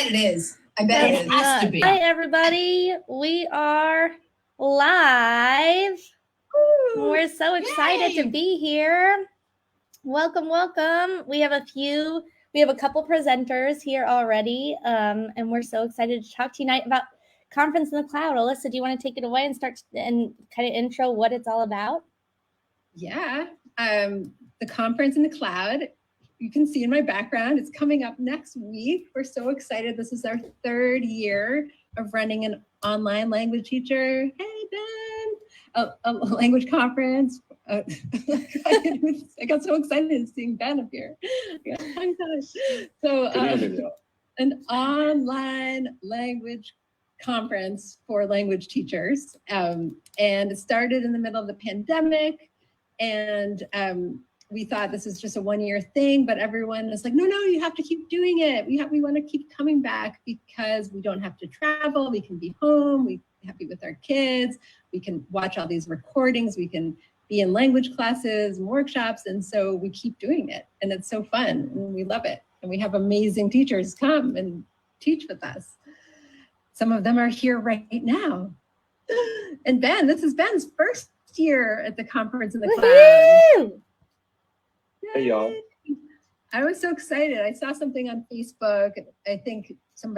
it is. I bet it has to be. Hi, everybody. We are live. Ooh, we're so excited to be here. Welcome, welcome. We have a couple presenters here already, and we're so excited to talk to you tonight about Conference in the Cloud. Alyssa, do you want to take it away and start and kind of intro what it's all about? Yeah, the Conference in the Cloud. You can see in my background, it's coming up next week. We're so excited. This is our 3rd year of running an online language teacher. Hey, Ben, a language conference. I got so excited seeing Ben up here. So an online language conference for language teachers. And it started in the middle of the pandemic. And we thought this is just a 1-year thing, but everyone was like, no, you have to keep doing it. We want to keep coming back because we don't have to travel. We can be home. We happy with our kids. We can watch all these recordings. We can be in language classes and workshops. And so we keep doing it. And it's so fun and we love it. And we have amazing teachers come and teach with us. Some of them are here right now. And Ben, this is Ben's first year at the Conference in the Cloud. Hey, y'all. I was so excited. I saw something on Facebook. I think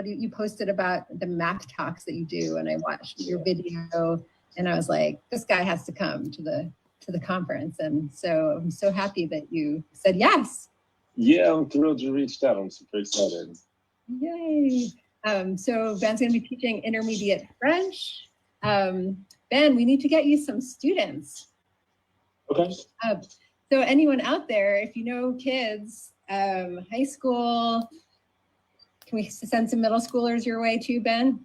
you posted about the math talks that you do, and I watched your video, and I was like, this guy has to come to the conference. And so I'm so happy that you said yes. Yeah, I'm thrilled you reached out. I'm super excited. Yay. So Ben's going to be teaching intermediate French. Ben, we need to get you some students. Okay. So anyone out there, if you know kids, high school, can we send some middle schoolers your way too, Ben?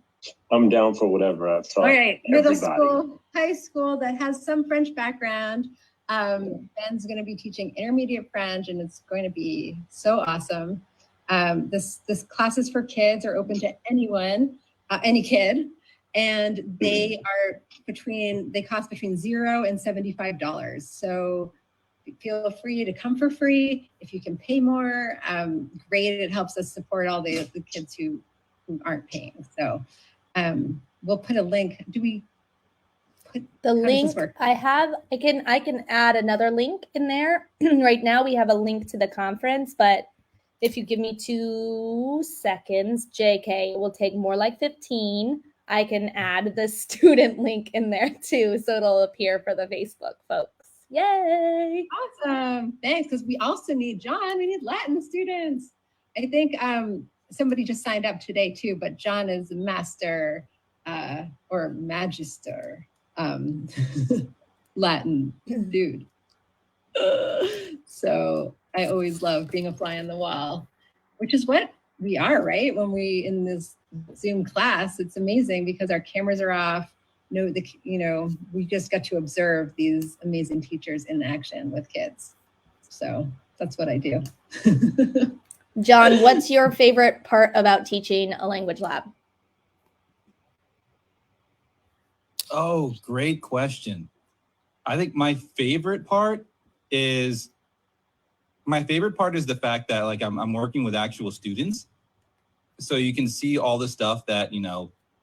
I'm down for whatever. I've taught All right, middle everybody. school, high school that has some French background. Ben's going to be teaching intermediate French, and it's going to be so awesome. This classes for kids are open to anyone, any kid, and they cost between $0 and $75. So feel free to come for free. If you can pay more, great. It helps us support all the kids who aren't paying. So we'll put a link. Do we put the link I can add another link in there. Right now we have a link to the conference, but if you give me 2 seconds, JK, it will take more like 15. I can add the student link in there too, so it'll appear for the Facebook folks. Yay! Awesome. Thanks, because we also need John. We need Latin students. I think somebody just signed up today too, but John is a master or magister Latin dude. So I always love being a fly on the wall, which is what we are, right? When we in this Zoom class, it's amazing because our cameras are off. We just got to observe these amazing teachers in action with kids. So that's what I do. John, what's your favorite part about teaching a language lab? Oh, great question. I think my favorite part is the fact that I'm working with actual students. So you can see all the stuff that,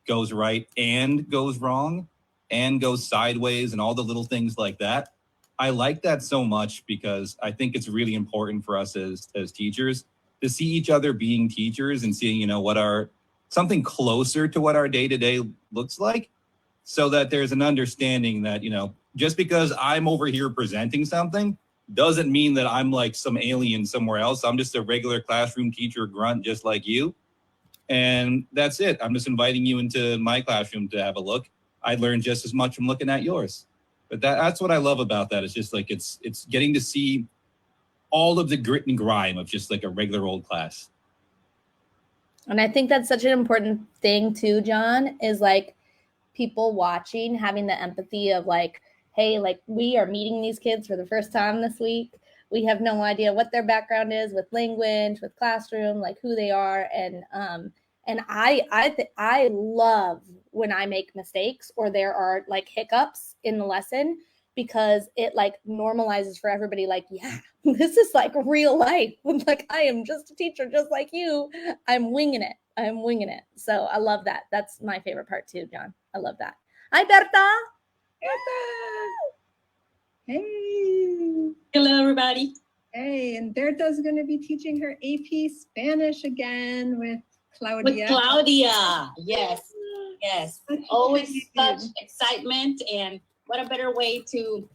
goes right and goes wrong and goes sideways and all the little things like that. I like that so much because I think it's really important for us as teachers to see each other being teachers and seeing, something closer to what our day-to-day looks like, so that there's an understanding that, just because I'm over here presenting something doesn't mean that I'm like some alien somewhere else. I'm just a regular classroom teacher grunt just like you. And that's it. I'm just inviting you into my classroom to have a look. I learned just as much from looking at yours. But that's what I love about that. It's just like it's getting to see all of the grit and grime of just like a regular old class. And I think that's such an important thing too, John, is like people watching, having the empathy of like, hey, like we are meeting these kids for the first time this week. We have no idea what their background is with language, with classroom, like who they are. And I love when I make mistakes or there are like hiccups in the lesson, because it like normalizes for everybody. Like, yeah, this is like real life. Like I am just a teacher, just like you. I'm winging it. I'm winging it. So I love that. That's my favorite part too, John. I love that. Hi, Berta. Hey. Hello, everybody. Hey, and Berta's going to be teaching her AP Spanish again with Claudia. With Claudia. Yes. Yes. Always such excitement. And what a better way to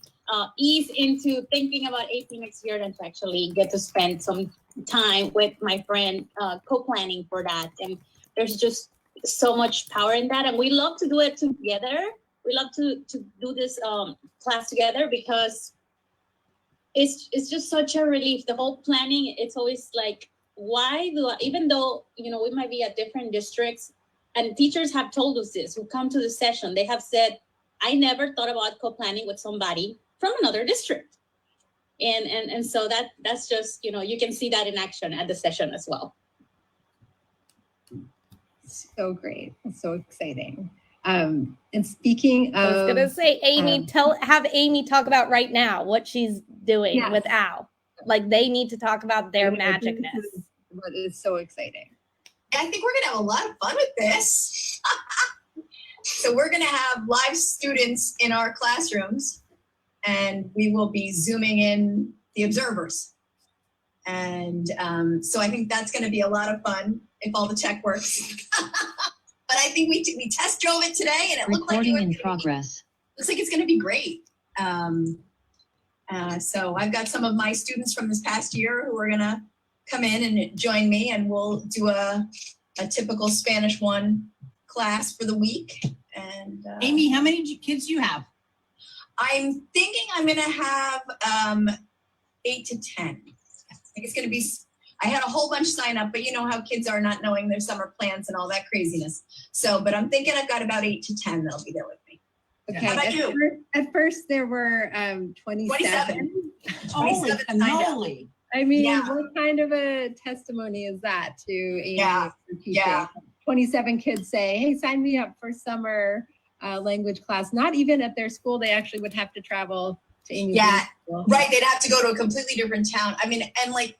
ease into thinking about AP next year than to actually get to spend some time with my friend co-planning for that. And there's just so much power in that. And we love to do it together. We love to do this class together because it's just such a relief. The whole planning, it's always like, why do I, even though, you know, we might be at different districts, and teachers have told us this, who come to the session, they have said, I never thought about co-planning with somebody from another district. And so that's just, you know, you can see that in action at the session as well. So great. It's so exciting. And speaking of, I was gonna say, Amy, have Amy talk about right now what she's doing with Al. Like they need to talk about their magicness. What is so exciting. I think we're gonna have a lot of fun with this. So we're gonna have live students in our classrooms, and we will be zooming in the observers. And so I think that's gonna be a lot of fun if all the tech works. But I think we test drove it today, and it looked like in progress. Looks like it's going to be great. So I've got some of my students from this past year who are going to come in and join me, and we'll do a typical Spanish 1 class for the week. And Amy, how many kids do you have? I'm thinking I'm going to have 8 to 10. I think it's going to be. I had a whole bunch sign up, but you know how kids are, not knowing their summer plans and all that craziness. So, but I'm thinking I've got about 8 to 10 that'll be there with me. Okay. How about you? At first there were 27. Holy cannoli. I mean, what kind of a testimony is that to Amy for teaching? Yeah. 27 kids say, hey, sign me up for summer language class. Not even at their school. They actually would have to travel to Amy's school. Right. They'd have to go to a completely different town. I mean, and like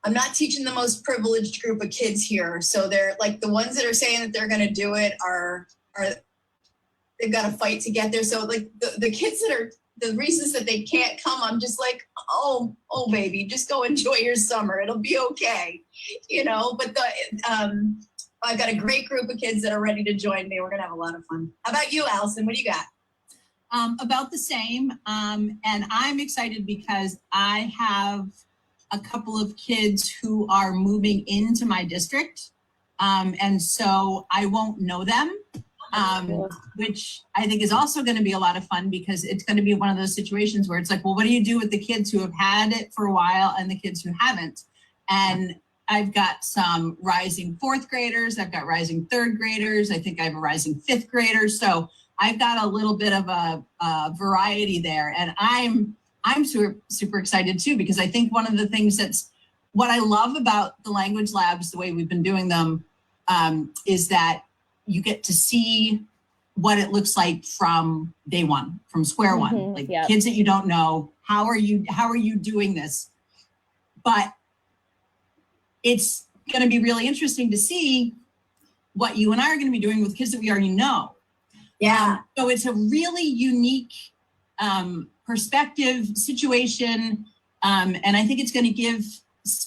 I'm not teaching the most privileged group of kids here. So they're like the ones that are saying that they're going to do it are they've got to fight to get there. So like the kids that are the reasons that they can't come, I'm just like, oh baby, just go enjoy your summer. It'll be okay. You know, but I've got a great group of kids that are ready to join me. We're going to have a lot of fun. How about you, Allison? What do you got? About the same. And I'm excited because I have a couple of kids who are moving into my district. And so I won't know them, which I think is also going to be a lot of fun because it's going to be one of those situations where it's like, well, what do you do with the kids who have had it for a while and the kids who haven't? And I've got some rising 4th graders. I've got rising 3rd graders. I think I have a rising 5th grader. So I've got a little bit of a variety there. And I'm super excited too, because I think one of the things that's what I love about the language labs, the way we've been doing them, is that you get to see what it looks like from day one, from square one, like kids that you don't know. How are you doing this? But it's going to be really interesting to see what you and I are going to be doing with kids that we already know. Yeah. So it's a really unique perspective situation. And I think it's going to give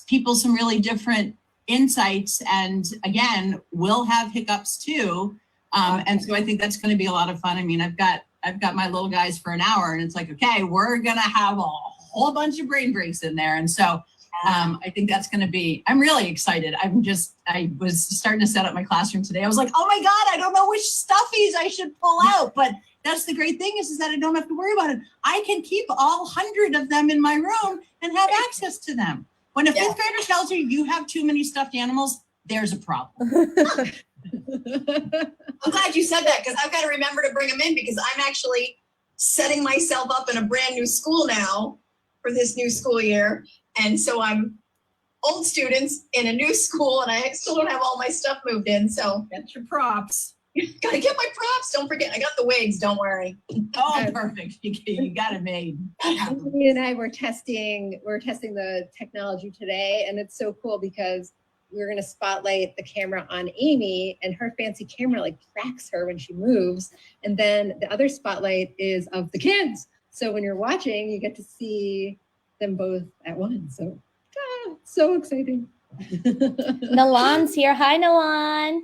people some really different insights. And again, we'll have hiccups too. And so I think that's going to be a lot of fun. I mean, I've got my little guys for an hour and it's like, okay, we're going to have a whole bunch of brain breaks in there. And so I think that's going to be, I'm really excited. I was starting to set up my classroom today. I was like, oh my God, I don't know which stuffies I should pull out, but that's the great thing is that I don't have to worry about it. I can keep all 100 of them in my room and have access to them. When a 5th grader tells you have too many stuffed animals, there's a problem. I'm glad you said that because I've got to remember to bring them in because I'm actually setting myself up in a brand new school now for this new school year. And so I'm old students in a new school and I still don't have all my stuff moved in. So get your props. Gotta get my props. Don't forget, I got the wigs. Don't worry. Oh, perfect. You got it made. Me and I were testing the technology today, and it's so cool because we're going to spotlight the camera on Amy, and her fancy camera like tracks her when she moves. And then the other spotlight is of the kids. So when you're watching, you get to see them both at once. So, so exciting. Nalan's here. Hi, Nalan.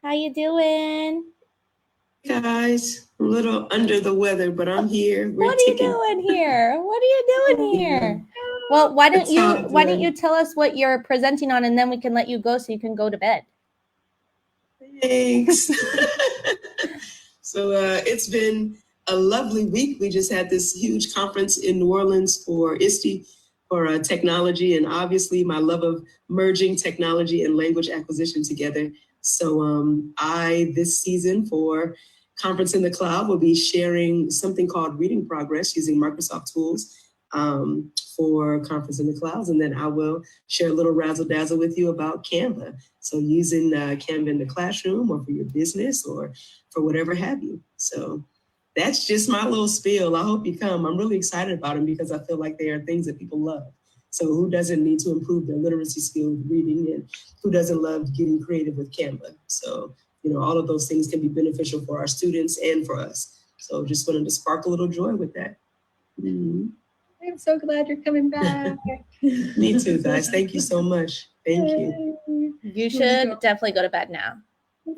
How you doing? Guys, I'm a little under the weather, but I'm here. What are you doing here? What are you doing here? Well, why don't you tell us what you're presenting on, and then we can let you go so you can go to bed. Thanks. So it's been a lovely week. We just had this huge conference in New Orleans for ISTE for technology, and obviously my love of merging technology and language acquisition together. So I, this season for Conference in the Cloud, will be sharing something called Reading Progress using Microsoft tools for Conference in the Clouds. And then I will share a little razzle dazzle with you about Canva. So using Canva in the classroom or for your business or for whatever have you. So that's just my little spiel. I hope you come. I'm really excited about them because I feel like they are things that people love. So who doesn't need to improve their literacy skills reading, and who doesn't love getting creative with Canva? So, you know, all of those things can be beneficial for our students and for us. So just wanted to spark a little joy with that. Mm-hmm. I'm so glad you're coming back. Me too, guys. Thank you so much. Thank you. You should definitely go to bed now.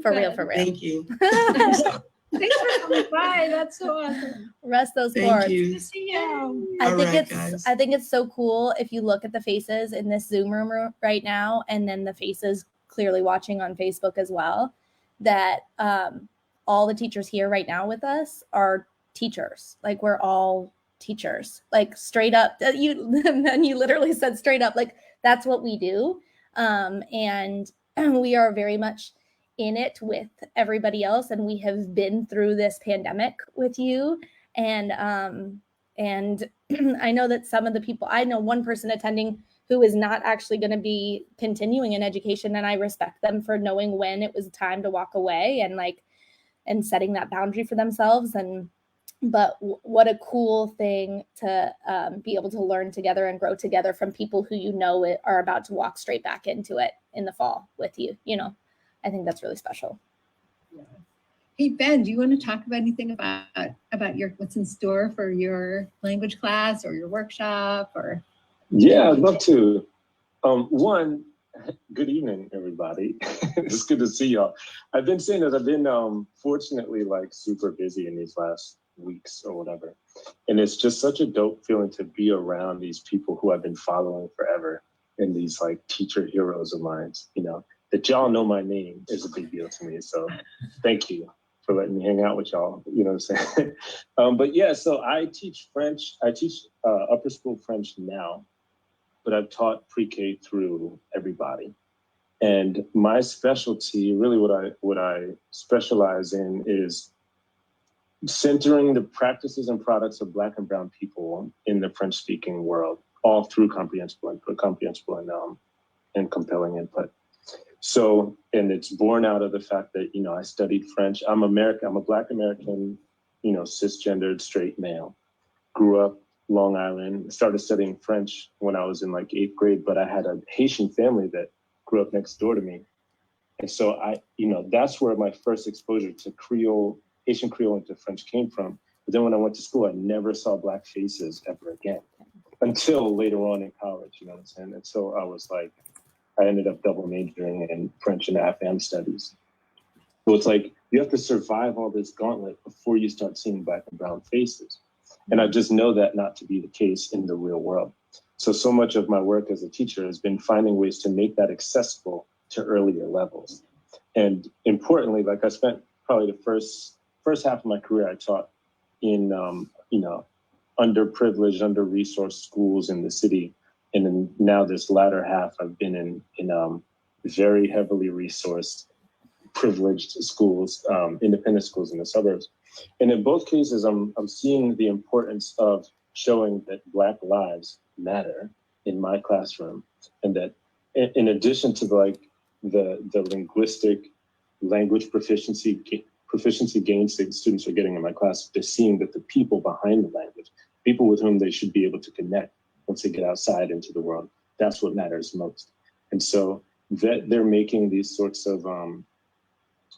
For real, for real. Thank you. Thanks for coming by. That's so awesome. Rest those Thank cords. you. Good to see you. I think it's so cool if you look at the faces in this Zoom room right now, and then the faces clearly watching on Facebook as well, that all the teachers here right now with us are teachers. Like, we're all teachers, like straight up. You literally said straight up, like that's what we do. And we are very much in it with everybody else, and we have been through this pandemic with you. And I know that some of the people, I know one person attending who is not actually going to be continuing in education, and I respect them for knowing when it was time to walk away and setting that boundary for themselves. But what a cool thing to be able to learn together and grow together from people who you know are about to walk straight back into it in the fall with you. You know, I think that's really special. Yeah. Hey, Ben, do you want to talk about anything about what's in store for your language class or your workshop? Or Yeah, I'd love to. One, good evening, everybody. It's good to see y'all. I've been saying that I've been fortunately like super busy in these last weeks or whatever. And it's just such a dope feeling to be around these people who I've been following forever, and these like teacher heroes of mine, you know, that y'all know my name is a big deal to me. So thank you for letting me hang out with y'all, you know what I'm saying? But yeah, so I teach French. I teach upper school French now, but I've taught pre-K through everybody. And my specialty, really what I specialize in, is centering the practices and products of Black and Brown people in the French-speaking world, all through comprehensible and compelling input. So, and it's born out of the fact that, you know, I studied French. I'm American. I'm a Black American, you know, cisgendered straight male. Grew up Long Island, started studying French when I was in like 8th grade, but I had a Haitian family that grew up next door to me. And so that's where my first exposure to Creole, Haitian Creole into French came from. But then when I went to school, I never saw Black faces ever again until later on in college, you know what I'm saying? And so I ended up double majoring in French and Afghan studies. So it's like, you have to survive all this gauntlet before you start seeing Black and Brown faces. And I just know that not to be the case in the real world. So much of my work as a teacher has been finding ways to make that accessible to earlier levels. And importantly, like I spent probably the first half of my career, I taught in, underprivileged, under-resourced schools in the city. And then now this latter half, I've been in very heavily resourced, privileged schools, independent schools in the suburbs. And in both cases, I'm seeing the importance of showing that Black lives matter in my classroom, and that in addition to the linguistic language proficiency gains that students are getting in my class, they're seeing that the people behind the language, people with whom they should be able to connect once they get outside into the world, that's what matters most. And so that they're making these sorts of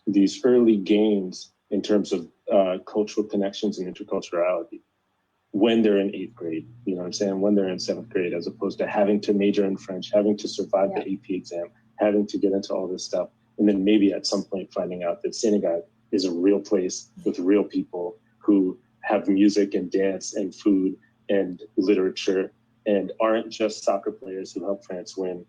these early gains in terms of cultural connections and interculturality when they're in 8th grade, you know what I'm saying? When they're in 7th grade, as opposed to having to major in French, having to survive the AP exam, having to get into all this stuff. And then maybe at some point finding out that Senegal is a real place with real people who have music and dance and food and literature and aren't just soccer players who help France win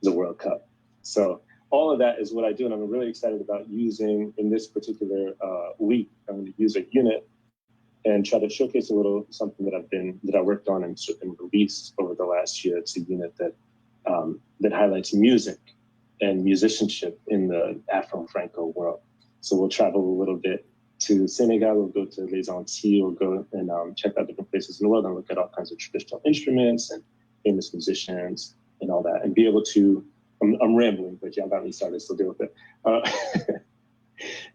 the World Cup. So all of that is what I do. And I'm really excited about using in this particular week, I'm going to use a unit and try to showcase a little something that I worked on and released over the last year. It's a unit that highlights music and musicianship in the Afro-Franco world. So we'll travel a little bit to Senegal, we'll go to Les Antilles, we'll go and check out different places in the world and look at all kinds of traditional instruments and famous musicians and all that, and be able to, I'm rambling, but y'all got me started, so deal with it.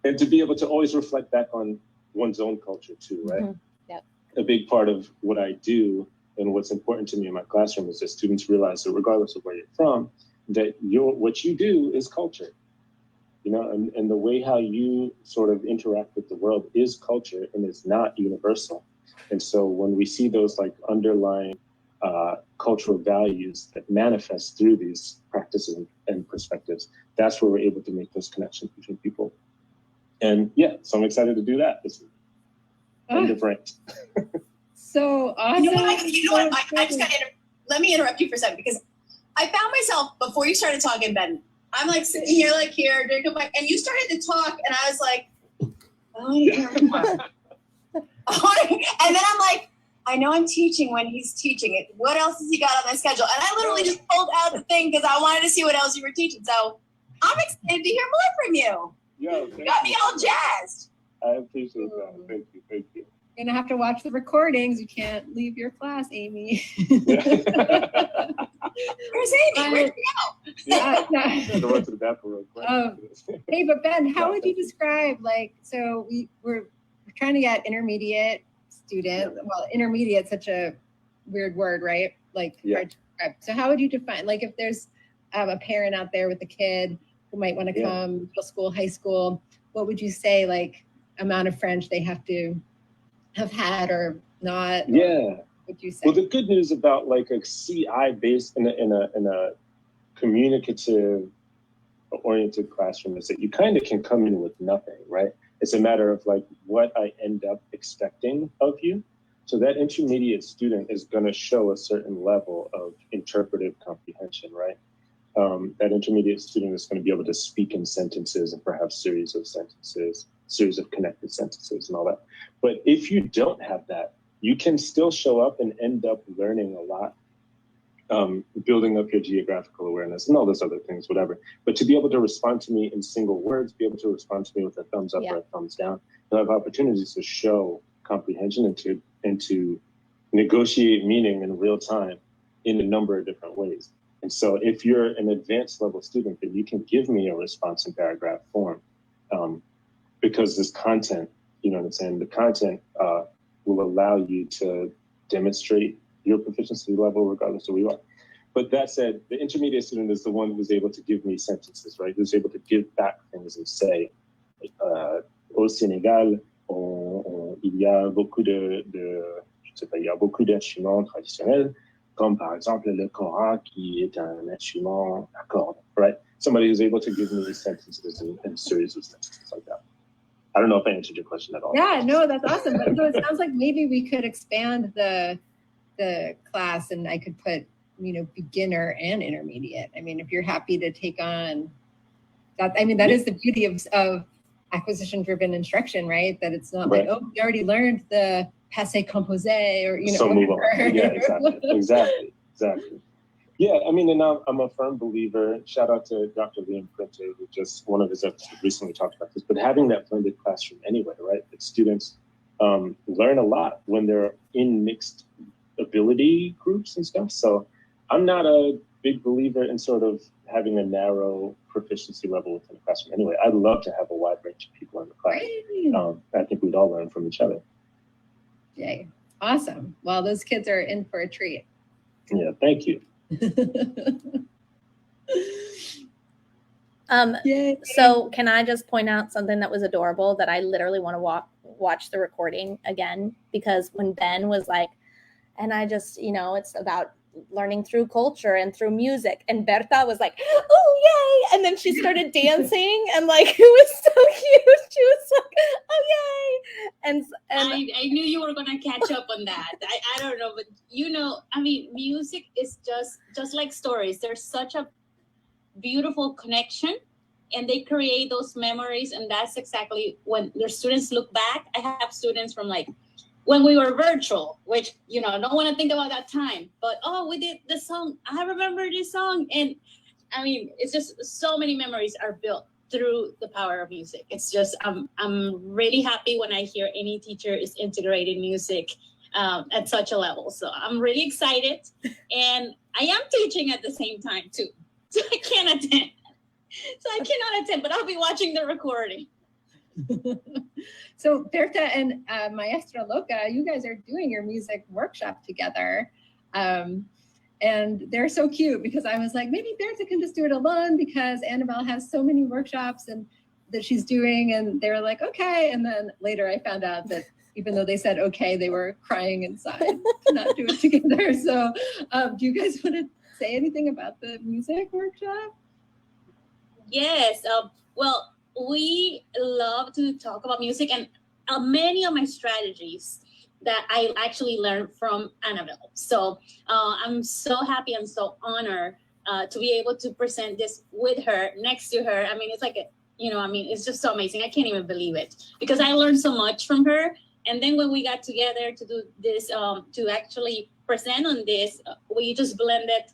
And to be able to always reflect back on one's own culture too, right? Mm-hmm. Yep. A big part of what I do and what's important to me in my classroom is that students realize that regardless of where you're from, that what you do is culture, you know, and the way how you sort of interact with the world is culture and it's not universal. And so when we see those like underlying cultural values that manifest through these practices and perspectives, that's where we're able to make those connections between people. And yeah, so I'm excited to do that this week. End of rant. So awesome. You know what? I just gotta let me interrupt you for a second because I found myself before you started talking, Ben. I'm like sitting here, like here, drinking my, and you started to talk, and I was like, and then I'm like, I know I'm teaching when he's teaching it. What else has he got on my schedule? And I literally just pulled out the thing because I wanted to see what else you were teaching. So I'm excited to hear more from you. Yo, You got me all jazzed. I appreciate that. Thank you. Thank you. You're gonna have to watch the recordings. You can't leave your class, Amy. Where's Amy? Where'd she go? Yeah. To run to the bathroom real quick. Hey, but Ben, how would you describe, like, so we're trying to get intermediate students. Well, intermediate, such a weird word, right? Like, hard to describe. So how would you define, like, if there's a parent out there with a kid who might want to come middle school, high school, what would you say, like, amount of French they have to have had or not? Yeah. Or would you say? Well, the good news about like a CI based in a communicative oriented classroom is that you kind of can come in with nothing, right? It's a matter of like what I end up expecting of you. So that intermediate student is going to show a certain level of interpretive comprehension, right? That intermediate student is going to be able to speak in sentences and perhaps series of sentences, series of connected sentences and all that. But if you don't have that, you can still show up and end up learning a lot, building up your geographical awareness and all those other things, whatever. But to be able to respond to me in single words, be able to respond to me with a thumbs up or a thumbs down, you'll have opportunities to show comprehension and to negotiate meaning in real time in a number of different ways. And so if you're an advanced level student, then you can give me a response in paragraph form because this content, you know what I'm saying? The content will allow you to demonstrate your proficiency level regardless of where you are. But that said, the intermediate student is the one who's able to give me sentences, right? Who's able to give back things and say, au Sénégal, il y a beaucoup il y a beaucoup d'instruments traditionnels, comme par exemple le kora, qui est un instrument à cordes, right? Somebody who's able to give me sentences and series of sentences like that. I don't know if I answered your question at all. Yeah, no, that's awesome. But, so it sounds like maybe we could expand the class and I could put, you know, beginner and intermediate. I mean, if you're happy to take on that, I mean, that is the beauty of acquisition-driven instruction, right? That it's not like, oh, we already learned the passé composé or, you know, so move on. Yeah, exactly. Yeah, I mean, and I'm a firm believer, shout out to Dr. Liam Printe, who just, one of his episodes recently talked about this, but having that blended classroom anyway, right? That students learn a lot when they're in mixed ability groups and stuff. So I'm not a big believer in sort of having a narrow proficiency level within the classroom anyway. I'd love to have a wide range of people in the class. I think we'd all learn from each other. Yay, awesome. Well, those kids are in for a treat. Yeah, thank you. Yay. So can I just point out something that was adorable that I literally want to watch the recording again? Because when Ben was like, and I just, it's about learning through culture and through music. And Berta was like, oh, yay. And then she started dancing and like, it was so cute. She was like, oh, yay. And I knew you were going to catch up on that. I don't know, but music is just like stories. There's such a beautiful connection and they create those memories. And that's exactly when their students look back. I have students from like, when we were virtual, which, I don't want to think about that time, but, we did the song. I remember this song. And it's just so many memories are built through the power of music. It's just, I'm really happy when I hear any teacher is integrating music at such a level. So I'm really excited. And I am teaching at the same time too. So I can't attend. But I'll be watching the recording. So Berta and Maestra Loca, you guys are doing your music workshop together. And they're so cute because I was like, maybe Berta can just do it alone because Annabelle has so many workshops and that she's doing. And they were like, okay. And then later I found out that even though they said, okay, they were crying inside to not do it together. So do you guys want to say anything about the music workshop? Yes. Well, we love to talk about music and many of my strategies that I actually learned from Annabelle. So I'm so happy and so honored to be able to present this with her, next to her. It's like, it's just so amazing. I can't even believe it because I learned so much from her. And then when we got together to do this, to actually present on this, we just blended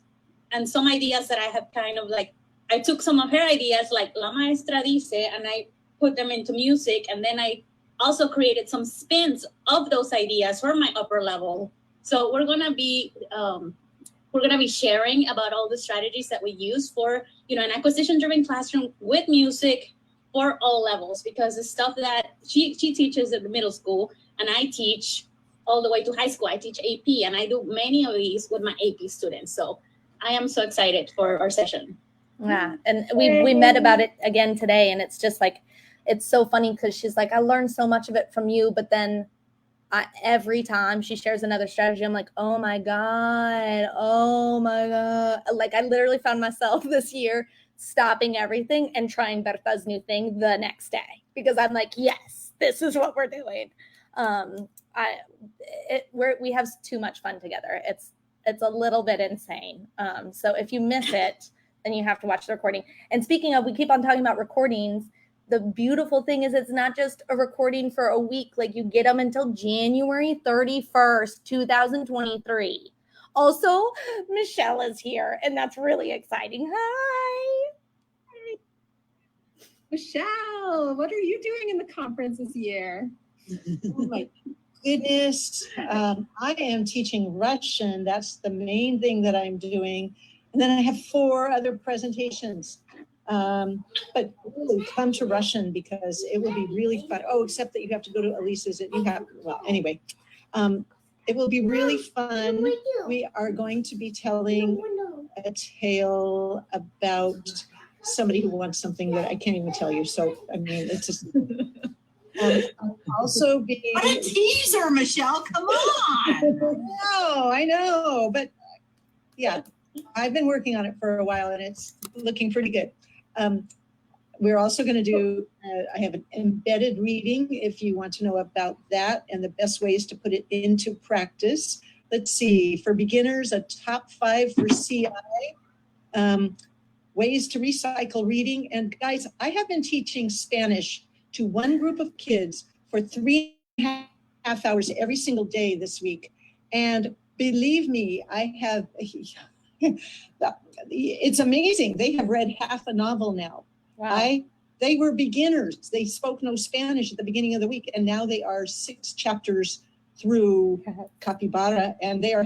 and some ideas that I have kind of like, I took some of her ideas like La Maestra Dice and I put them into music. And then I also created some spins of those ideas for my upper level. So we're going to be sharing about all the strategies that we use for, an acquisition-driven classroom with music for all levels, because the stuff that she teaches at the middle school and I teach all the way to high school. I teach AP and I do many of these with my AP students. So I am so excited for our session. Yeah, and we met about it again today, and it's just like, it's so funny because she's like, I learned so much of it from you, but then every time she shares another strategy, I'm like, oh my God. Like I literally found myself this year stopping everything and trying Berta's new thing the next day because I'm like, yes, this is what we're doing. We have too much fun together. It's a little bit insane. So if you miss it, then you have to watch the recording. And speaking of, we keep on talking about recordings. The beautiful thing is it's not just a recording for a week. Like you get them until January 31st, 2023. Also, Michelle is here, and that's really exciting. Hi. Michelle, what are you doing in the conference this year? Oh my goodness. I am teaching Russian. That's the main thing that I'm doing. And then I have 4 other presentations. But really come to Russian because it will be really fun. Oh, except that you have to go to Elisa's. Anyway, it will be really fun. We are going to be telling a tale about somebody who wants something that I can't even tell you. So, it's just... also be... What a teaser, Michelle. Come on. I know. But yeah, I've been working on it for a while and it's looking pretty good. We're also going to do, I have an embedded reading if you want to know about that and the best ways to put it into practice. Let's see, for beginners, a top 5 for CI, ways to recycle reading. And guys, I have been teaching Spanish to one group of kids for 3.5 hours every single day this week. And believe me, I have... It's amazing. They have read half a novel now. Wow. They were beginners. They spoke no Spanish at the beginning of the week, and now they are 6 chapters through Capybara, and they are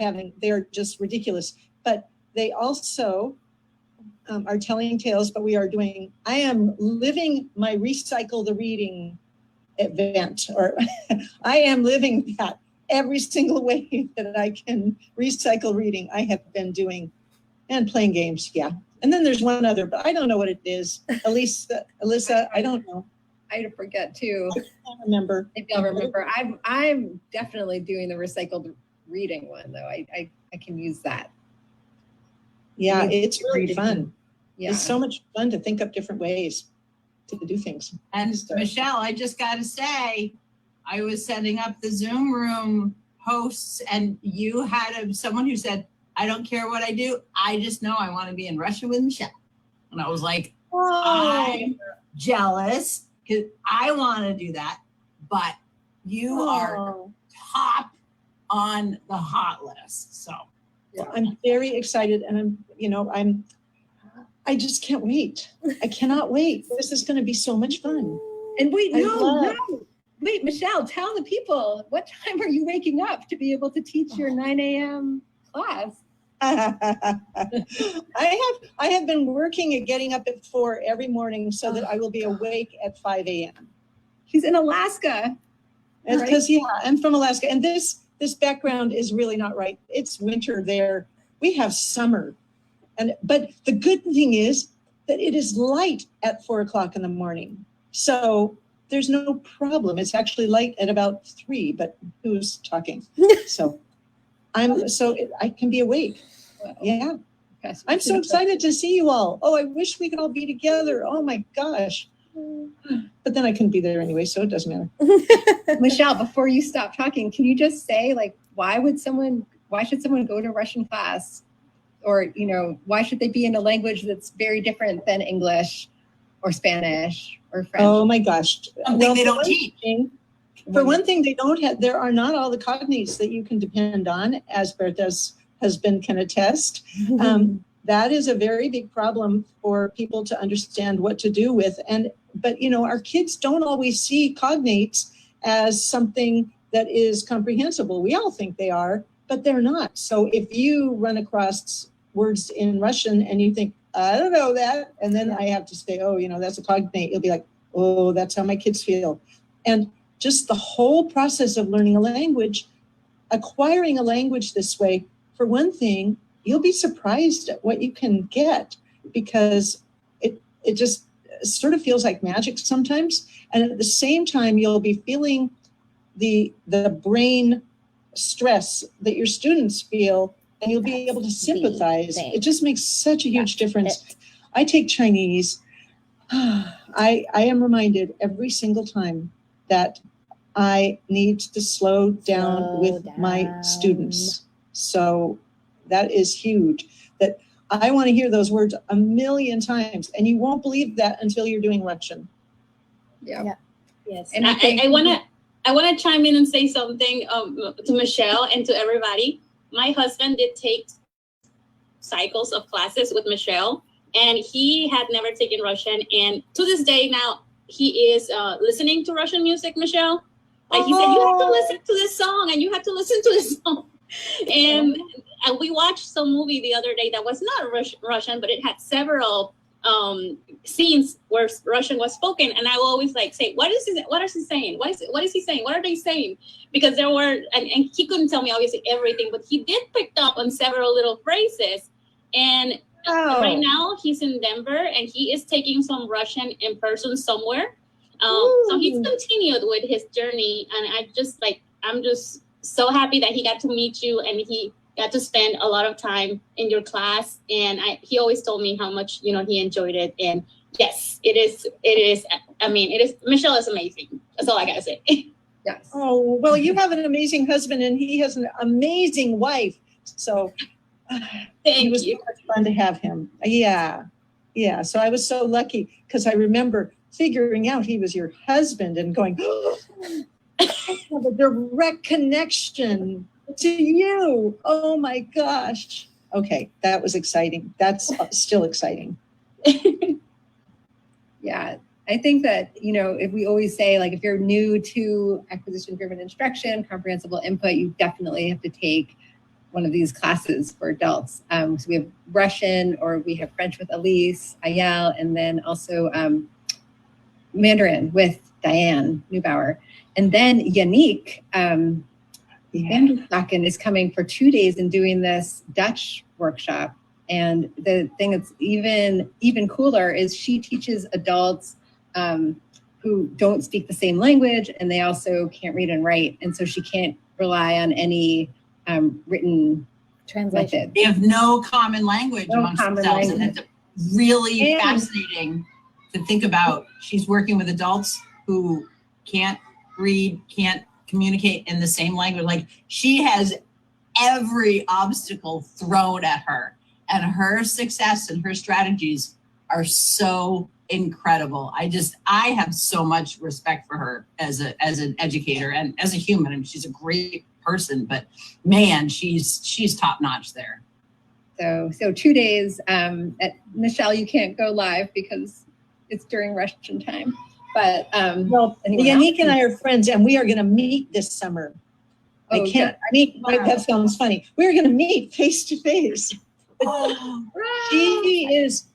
just ridiculous. But they also are telling tales. But I am living my Recycle the Reading event, or I am living that every single way that I can recycle reading. I have been doing. And playing games, yeah. And then there's one other, but I don't know what it is. Alyssa, I don't know. I forget too. I can't remember. If y'all remember, I'm definitely doing the recycled reading one though. I can use that. Yeah, Read- it's really reading. fun. Yeah. It's so much fun to think up different ways to do things. And Michelle, I just got to say, I was setting up the Zoom room hosts, and you had someone who said, I don't care what I do. I just know I want to be in Russia with Michelle. And I was like, I'm jealous because I want to do that. But you are top on the hot list. So Well, I'm very excited, and I just can't wait. I cannot wait. This is going to be so much fun. And wait, I no. love- Wait, Michelle, tell the people, what time are you waking up to be able to teach your 9 a.m. class? I have been working at getting up at 4 every morning so that I will be awake at 5 a.m. She's in Alaska. And because I'm from Alaska, and this background is really not right. It's winter there. We have summer, but the good thing is that it is light at 4 o'clock in the morning. So there's no problem. It's actually light at about 3, but who's talking? So I can be awake. Wow. Yeah. Yes, I'm so excited to see you all. Oh, I wish we could all be together. Oh my gosh. But then I couldn't be there anyway, so it doesn't matter. Michelle, before you stop talking, can you just say, like, why should someone go to Russian class? Or, why should they be in a language that's very different than English or Spanish or French? Oh my gosh. something they don't teach. For one thing, there are not all the cognates that you can depend on, as Bertha's husband can attest. That is a very big problem for people to understand what to do with. But our kids don't always see cognates as something that is comprehensible. We all think they are, but they're not. So if you run across words in Russian and you think, I don't know that, and then I have to say, oh, that's a cognate, you'll be like, oh, that's how my kids feel. And just the whole process of learning a language, acquiring a language this way, for one thing, you'll be surprised at what you can get, because it just sort of feels like magic sometimes. And at the same time, you'll be feeling the brain stress that your students feel, and you'll be able to sympathize. It just makes such a huge difference. I take Chinese. I am reminded every single time that I need to slow down with my students. So that is huge. That I want to hear those words a million times, and you won't believe that until you're doing Russian. Yeah. Yes. And And I want to chime in and say something to Michelle and to everybody. My husband did take cycles of classes with Michelle, and he had never taken Russian. And to this day now, he is listening to Russian music, Michelle. Like he said, you have to listen to this song, and you have to listen to this song. And we watched some movie the other day that was not Russian, but it had several scenes where Russian was spoken, and I will always say, what is he saying? What is he saying? What are they saying? Because there were, and he couldn't tell me obviously everything, but he did pick up on several little phrases. And right now he's in Denver, and he is taking some Russian in person somewhere. So he's continued with his journey, and I'm just so happy that he got to meet you, and he got to spend a lot of time in your class. And he always told me how much he enjoyed it. And yes, it is. I mean, it is. Michelle is amazing. That's all I gotta say. Yes. Oh, well, you have an amazing husband, and he has an amazing wife. So it was fun to have him. Yeah. So I was so lucky, because I remember figuring out he was your husband and going, I have a direct connection to you. Oh my gosh. Okay, that was exciting. That's still exciting. Yeah, I think that, if we always say, if you're new to acquisition-driven instruction, comprehensible input, you definitely have to take one of these classes for adults. So we have Russian, or we have French with Elise, Ayel, and then also Mandarin with Diane Neubauer. And then Yannick Vanderstakken is coming for 2 days and doing this Dutch workshop And the thing that's even cooler is she teaches adults who don't speak the same language, and they also can't read and write. And so she can't rely on any written Translation. method. They have no common language No amongst common themselves. language. And it's really And- fascinating to think about. She's working with adults who can't read, can't communicate in the same language. Like, she has every obstacle thrown at her, and her success and her strategies are so incredible. I have so much respect for her as an educator and as a human. I mean, she's a great person, but man, she's top notch there. So 2 days. Michelle, you can't go live because it's during Russian time. But Well, anyone Yannick else? and I are friends, and we are going to meet this summer. I Oh, can't. I mean, Wow. that sounds funny. We're going to meet face to face.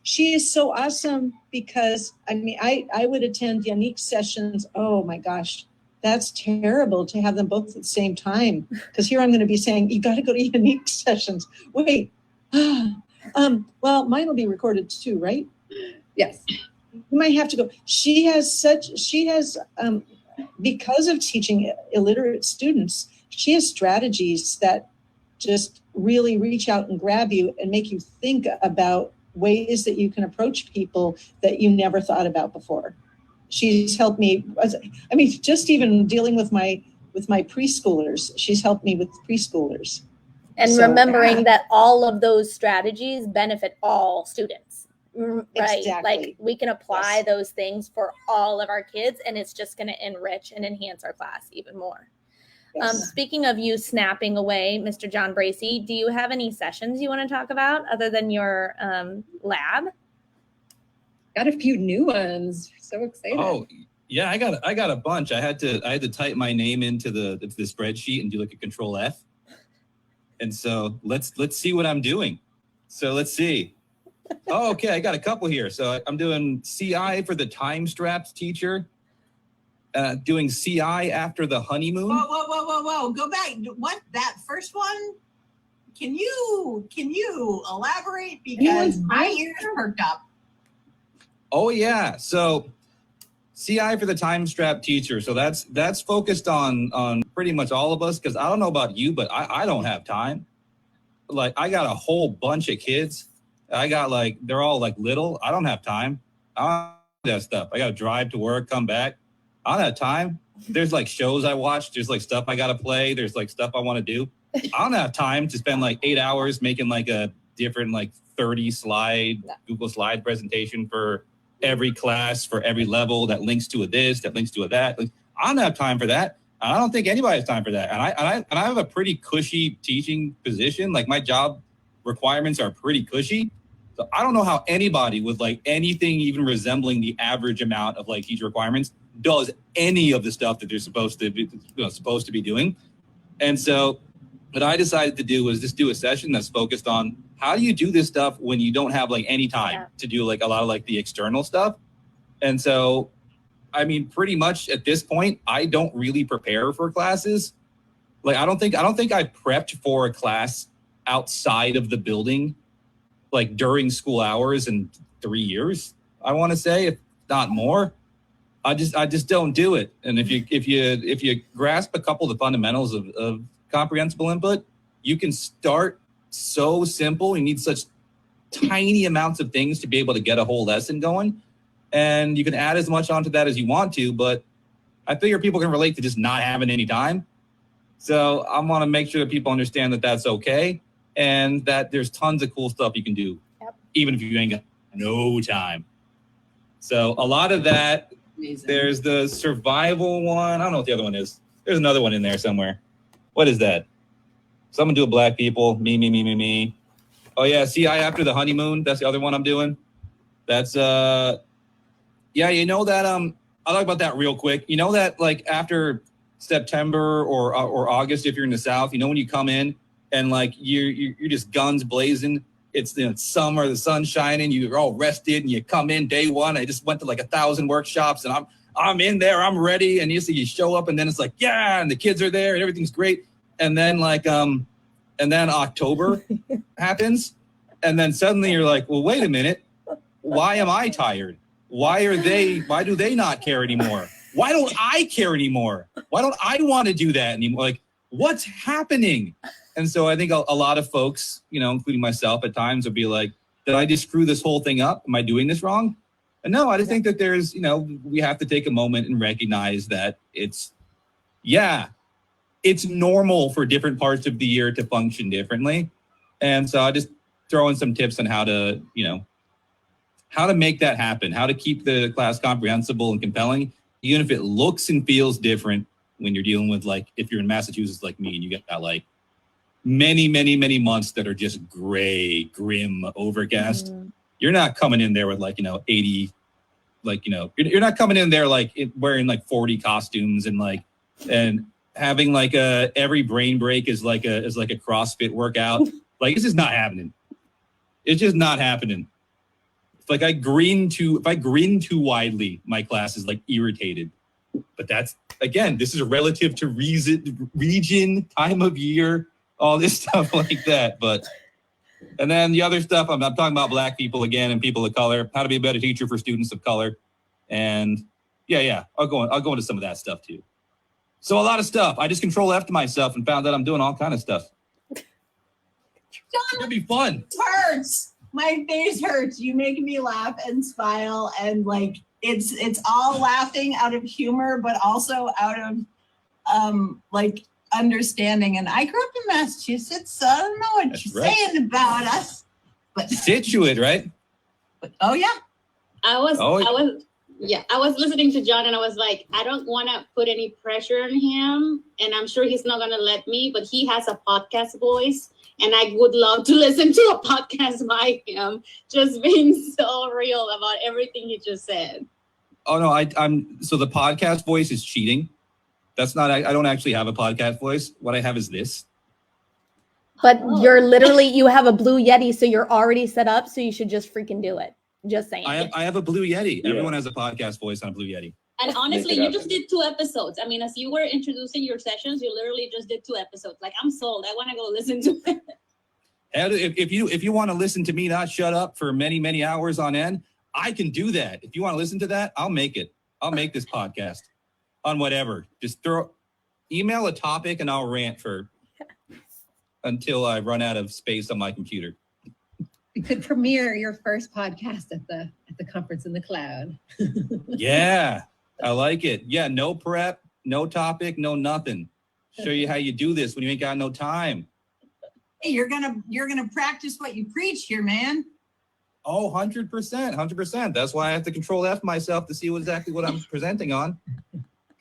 She is so awesome because I mean, I would attend Yannick's sessions. Oh my gosh, that's terrible to have them both at the same time. Because here I'm going to be saying, you got to go to Yannick's sessions. Wait, well, mine will be recorded too, right? Yes. You might have to go. She has because of teaching illiterate students, she has strategies that just really reach out and grab you and make you think about ways that you can approach people that you never thought about before. She's helped me. I mean, just even dealing with my preschoolers, she's helped me with preschoolers. And So- remembering that all of those strategies benefit all students, right? Exactly. Like, we can apply Yes. those things for all of our kids, and it's just going to enrich and enhance our class even more. Yes. Speaking of you snapping away, Mr. John Bracey, do you have any sessions you want to talk about other than your lab? Got a few new ones. So excited. Oh yeah, I got a bunch. I had to type my name into the spreadsheet and do like a Control F. And so let's see what I'm doing. So let's see. Oh, okay, I got a couple here. So I'm doing CI for the time strapped teacher. Doing CI after the honeymoon. Whoa. Go back. What, that first one? Can you elaborate? Because my ears perked up. Oh yeah. So CI for the time strapped teacher. So that's focused on pretty much all of us, because I don't know about you, but I don't have time. Like, I got a whole bunch of kids. I got they're all little. I don't have time. I don't have that stuff. I got to drive to work, come back. I don't have time. There's shows I watch. There's stuff I got to play. There's stuff I want to do. I don't have time to spend 8 hours making a different 30 slide Google slide presentation for every class, for every level that links to a this, that links to a that. I don't have time for that. I don't think anybody has time for that. And I have a pretty cushy teaching position. My job requirements are pretty cushy. So I don't know how anybody with anything even resembling the average amount of teacher requirements does any of the stuff that they're supposed to be doing. And so what I decided to do was just do a session that's focused on how do you do this stuff when you don't have any time to do a lot of the external stuff. And so, I mean, pretty much at this point, I don't really prepare for classes. I don't think I prepped for a class outside of the building, during school hours in 3 years, I want to say, if not more. I just don't do it. And if you grasp a couple of the fundamentals of comprehensible input, you can start so simple. You need such tiny amounts of things to be able to get a whole lesson going. And you can add as much onto that as you want to, but I figure people can relate to just not having any time. So I want to make sure that people understand that that's okay, and that there's tons of cool stuff you can do, even if you ain't got no time. So a lot of that. Amazing. There's the survival one. I don't know what the other one is. There's another one in there somewhere. What is that? Someone do a black people. Me. Oh yeah, CI after the honeymoon. That's the other one I'm doing. That's yeah, you know that I'll talk about that real quick. You know that after September or August, if you're in the South, when you come in and you're just guns blazing. It's summer, the sun's shining, you're all rested, and you come in day one. I just went to 1,000 workshops, and I'm in there, I'm ready, and you show up, and then it's yeah, and the kids are there, and everything's great, and then and then October happens, And then suddenly you're like, well, wait a minute. Why am I tired? Why do they not care anymore? Why don't I care anymore? Why don't I want to do that anymore? Like, what's happening? And so I think a lot of folks, including myself at times, will be like, did I just screw this whole thing up? Am I doing this wrong? And no, I just think that there's, we have to take a moment and recognize that it's normal for different parts of the year to function differently. And so I just throw in some tips on how to make that happen, how to keep the class comprehensible and compelling, even if it looks and feels different when you're dealing with, like, if you're in Massachusetts like me and you get like many, many, many months that are just gray, grim, overcast. Mm-hmm. You're not coming in there with 80, you're not coming in there wearing 40 costumes and having every brain break is like a CrossFit workout. It's just not happening. It's just not happening. If I grin too widely, my class is irritated. But that's, again, this is relative to region, time of year, all this stuff like that. And then the other stuff, I'm talking about Black people again and people of color, how to be a better teacher for students of color. And I'll go into some of that stuff too. So a lot of stuff. I just Control F myself and found that I'm doing all kind of stuff. It's gonna be fun. It hurts. My face hurts. You make me laugh and smile, and it's all laughing out of humor, but also out of understanding. And I grew up in Massachusetts, so I don't know what That's you're right. saying about us. But Situate, right? Oh yeah. I was listening to John and I was like, I don't want to put any pressure on him, and I'm sure he's not going to let me, but he has a podcast voice and I would love to listen to a podcast by him, just being so real about everything he just said. Oh no, so the podcast voice is cheating. That's not, I don't actually have a podcast voice. What I have is this. But you're literally, you have a Blue Yeti, so you're already set up, so you should just freaking do it. Just saying. I have a Blue Yeti. Yeah. Everyone has a podcast voice on a Blue Yeti. And honestly, you just did 2 episodes. I mean, as you were introducing your sessions, you literally just did 2 episodes. I'm sold. I want to go listen to it. And if you want to listen to me not shut up for many, many hours on end, I can do that. If you want to listen to that, I'll make it. I'll make this podcast on whatever. Just email a topic and I'll rant until I run out of space on my computer. You could premiere your first podcast at the conference in the cloud. Yeah, I like it. Yeah, no prep, no topic, no nothing. Show you how you do this when you ain't got no time. Hey, you're gonna practice what you preach here, man. Oh, 100%. That's why I have to Control F myself to see exactly what I'm presenting on.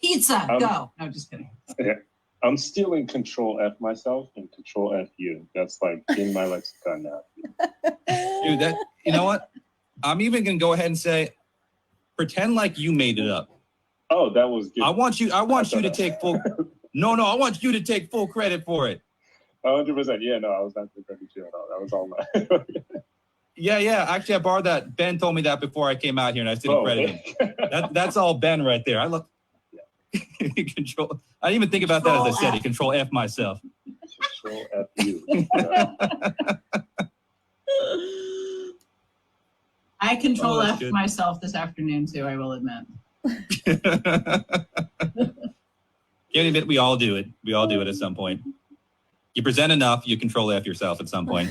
Pizza, go. No, just kidding. Yeah, I'm stealing Control F myself and Control F you. That's in my lexicon now. Dude, you know what? I'm even gonna go ahead and say, pretend like you made it up. Oh, that was good. I want you to take full. No, I want you to take full credit for it. 100%. Yeah, no, I was not the credit you at all. That was all mine. Yeah. Actually, I borrowed that. Ben told me that before I came out here, and I didn't credit him. That's all Ben right there. I look. Yeah. Control. I didn't even think about that as I said it. Control F myself. Control F you. I Control F myself this afternoon too, I will admit. Can't admit we all do it. We all do it at some point. You present enough, you Control F yourself at some point.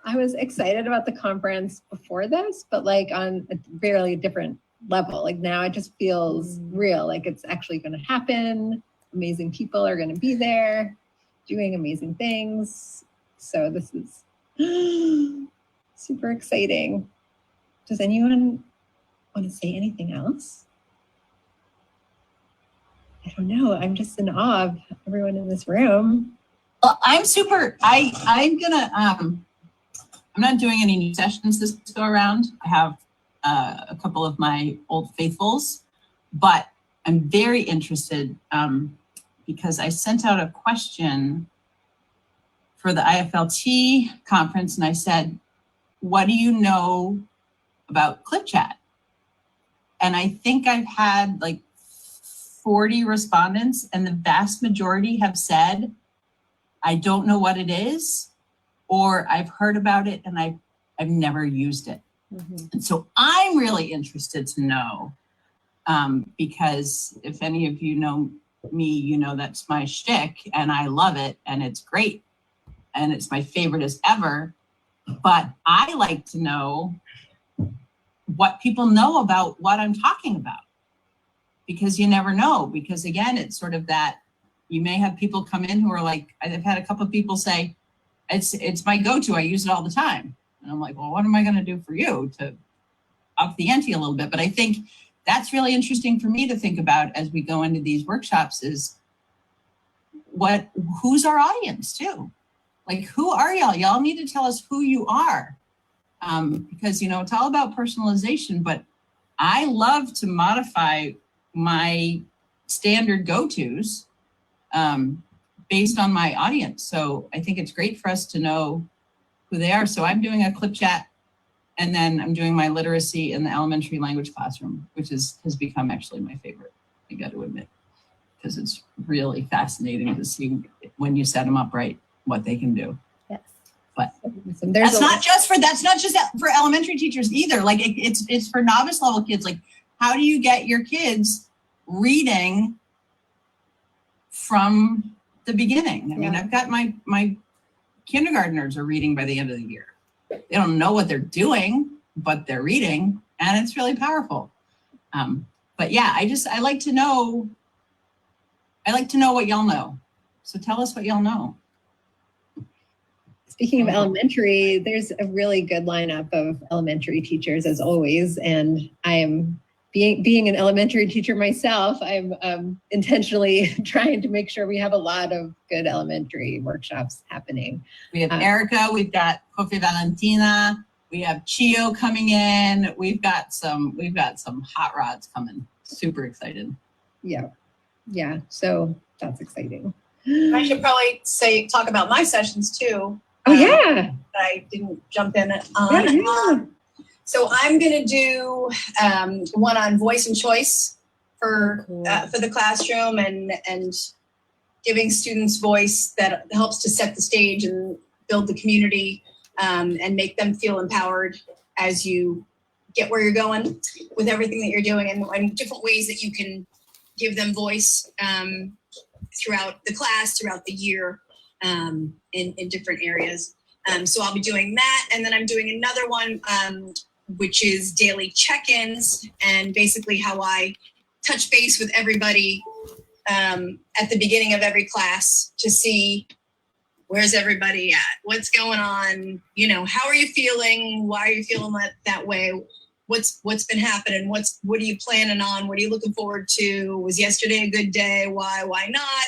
I was excited about the conference before this, but on a very different level. Now it just feels real, it's actually going to happen. Amazing people are going to be there doing amazing things. So this is super exciting. Does anyone want to say anything else? I don't know. I'm just in awe of everyone in this room. Well, I'm not doing any new sessions this go around. I have a couple of my old faithfuls, but I'm very interested because I sent out a question for the IFLT conference and I said, what do you know about Clip Chat? And I think I've had 40 respondents and the vast majority have said, I don't know what it is. or I've heard about it and I've never used it. Mhm. And so I'm really interested to know, because if any of you know me, you know that's my shtick and I love it and it's great and it's my favoriteest ever. But I like to know what people know about what I'm talking about, because you never know. Because again, it's sort of that you may have people come in who are like, I've had a couple of people say, it's my go-to, I use it all the time. And I'm like, well, what am I going to do for you to up the ante a little bit? But I think that's really interesting for me to think about as we go into these workshops is who's our audience too? Like, who are y'all? Y'all need to tell us who you are. Because, you know, it's all about personalization, but I love to modify my standard go-tos based on my audience. So I think it's great for us to know who they are. So I'm doing a clip chat, and then I'm doing my literacy in the elementary language classroom, which has become actually my favorite, I got to admit, because it's really fascinating to see when you set them up right, what they can do. Yes. But There's that's not just for elementary teachers either. Like it's for novice level kids. Like, how do you get your kids reading from the beginning? I mean, I've got my kindergartners are reading by the end of the year. They don't know what they're doing, but they're reading, and it's really powerful. But yeah, I like to know what y'all know. So tell us what y'all know. Speaking of elementary, there's a really good lineup of elementary teachers as always. And I am being an elementary teacher myself, I'm intentionally trying to make sure we have a lot of good elementary workshops happening. We have Erica, we've got Kofi Valentina, we have Chio coming in, we've got some hot rods coming. Super excited. Yeah. So that's exciting. I should probably talk about my sessions too. Oh yeah. I didn't jump in on. Yeah. So I'm going to do one on voice and choice for the classroom and giving students voice that helps to set the stage and build the community and make them feel empowered as you get where you're going with everything that you're doing, and different ways that you can give them voice throughout the class, throughout the year, in different areas. So I'll be doing that. And then I'm doing another one, which is daily check-ins, and basically how I touch base with everybody at the beginning of every class to see where's everybody at, what's going on, how are you feeling, why are you feeling that way, what's been happening, what are you planning on, what are you looking forward to, was yesterday a good day, why not,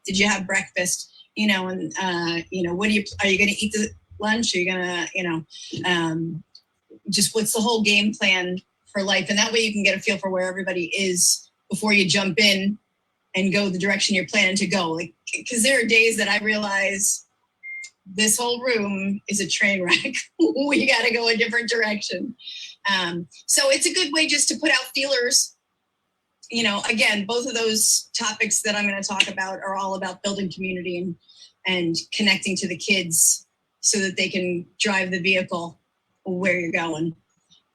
did you have breakfast, and are you going to eat the lunch, are you going to, just what's the whole game plan for life, and that way you can get a feel for where everybody is before you jump in and go the direction you're planning to go. Like, because there are days that I realize this whole room is a train wreck. We got to go a different direction. So it's a good way just to put out feelers. Again, both of those topics that I'm going to talk about are all about building community and connecting to the kids so that they can drive the vehicle where you're going.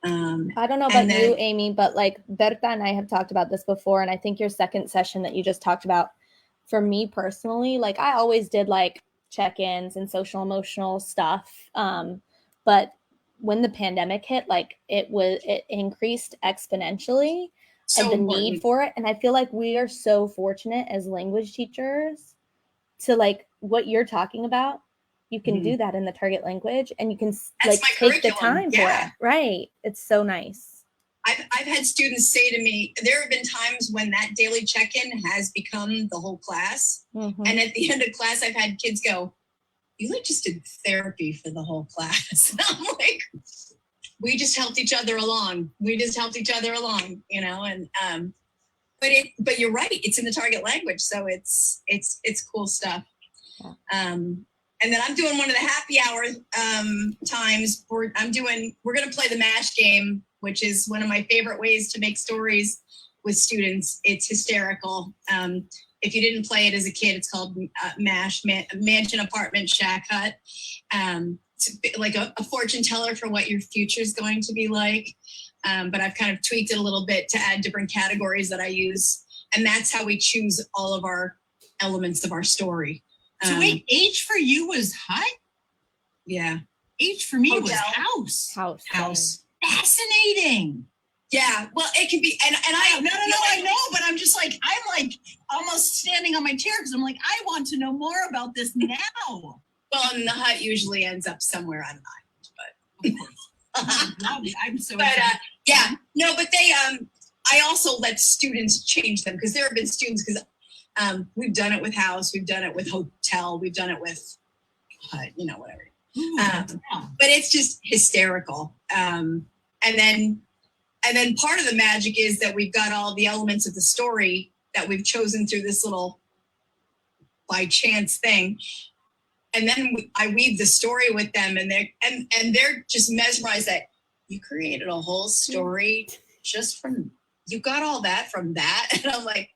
I don't know about you, Amy, but like Berta and I have talked about this before, and I think your second session that you just talked about, for me personally, like I always did like check-ins and social emotional stuff, but when the pandemic hit, like it increased exponentially, and the need for it. And I feel like we are so fortunate as language teachers to, like, what you're talking about, you can do that in the target language, and you can like take the time for it. Right. It's so nice. I've had students say to me, there have been times when that daily check-in has become the whole class. Mm-hmm. And at the end of class, I've had kids go, you like just did therapy for the whole class. And I'm like, we just helped each other along. And, but you're right. It's in the target language. So it's cool stuff. Yeah. And then I'm doing one of the happy hour times. We're going to play the MASH game, which is one of my favorite ways to make stories with students. It's hysterical. if you didn't play it as a kid, it's called MASH, Mansion Apartment Shack Hut. It's like a fortune teller for what your future is going to be like. But I've kind of tweaked it a little bit to add different categories that I use. And that's how we choose all of our elements of our story. So wait, H for you was hut? Yeah. H for me was Hotel. house. Fascinating. Yeah, well, it can be, and I No, I know, but I'm just like, I'm like almost standing on my chair because I'm like, I want to know more about this now. Well, and the hut usually ends up somewhere on an island, but I'm so but excited. yeah, no, but they I also let students change them because there have been students because we've done it with house, we've done it with hotel, we've done it with hut, whatever. But it's just hysterical. And then part of the magic is that we've got all the elements of the story that we've chosen through this little by chance thing. And then I weave the story with them, and they're just mesmerized that you created a whole story just from, you got all that from that. And I'm like,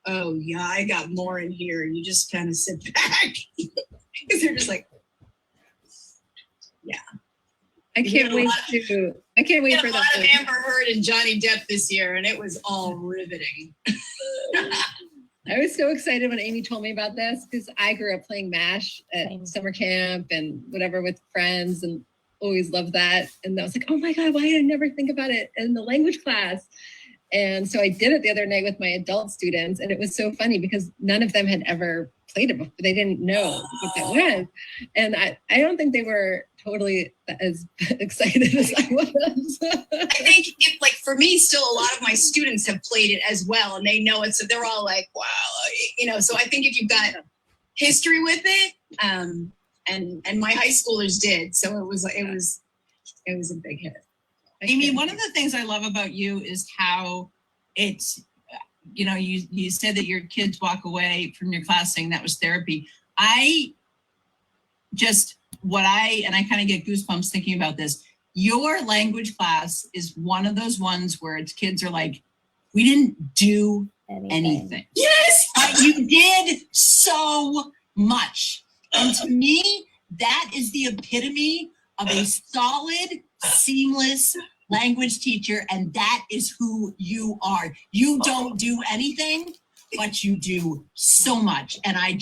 oh yeah, I got more in here. You just kind of sit back because they're just like, yeah. I can't wait for a lot of Amber Heard and Johnny Depp this year, and it was all riveting. I was so excited when Amy told me about this because I grew up playing MASH at summer camp and whatever with friends and always loved that. And I was like, oh my God, why did I never think about it in the language class? And so I did it the other night with my adult students. And it was so funny because none of them had ever played it before. They didn't know what that was. And I don't think they were totally as excited as I was. I think like for me, still a lot of my students have played it as well, and they know it. So they're all like, wow, so I think if you've got history with it, and my high schoolers did. So it was a big hit. Amy, one of the things I love about you is how it's, you said that your kids walk away from your class saying that was therapy. I kind of get goosebumps thinking about this. Your language class is one of those ones where it's kids are like, we didn't do anything. Yes, but you did so much. And to me, that is the epitome of a solid, seamless language teacher, and that is who you are. You don't do anything, but you do so much, and I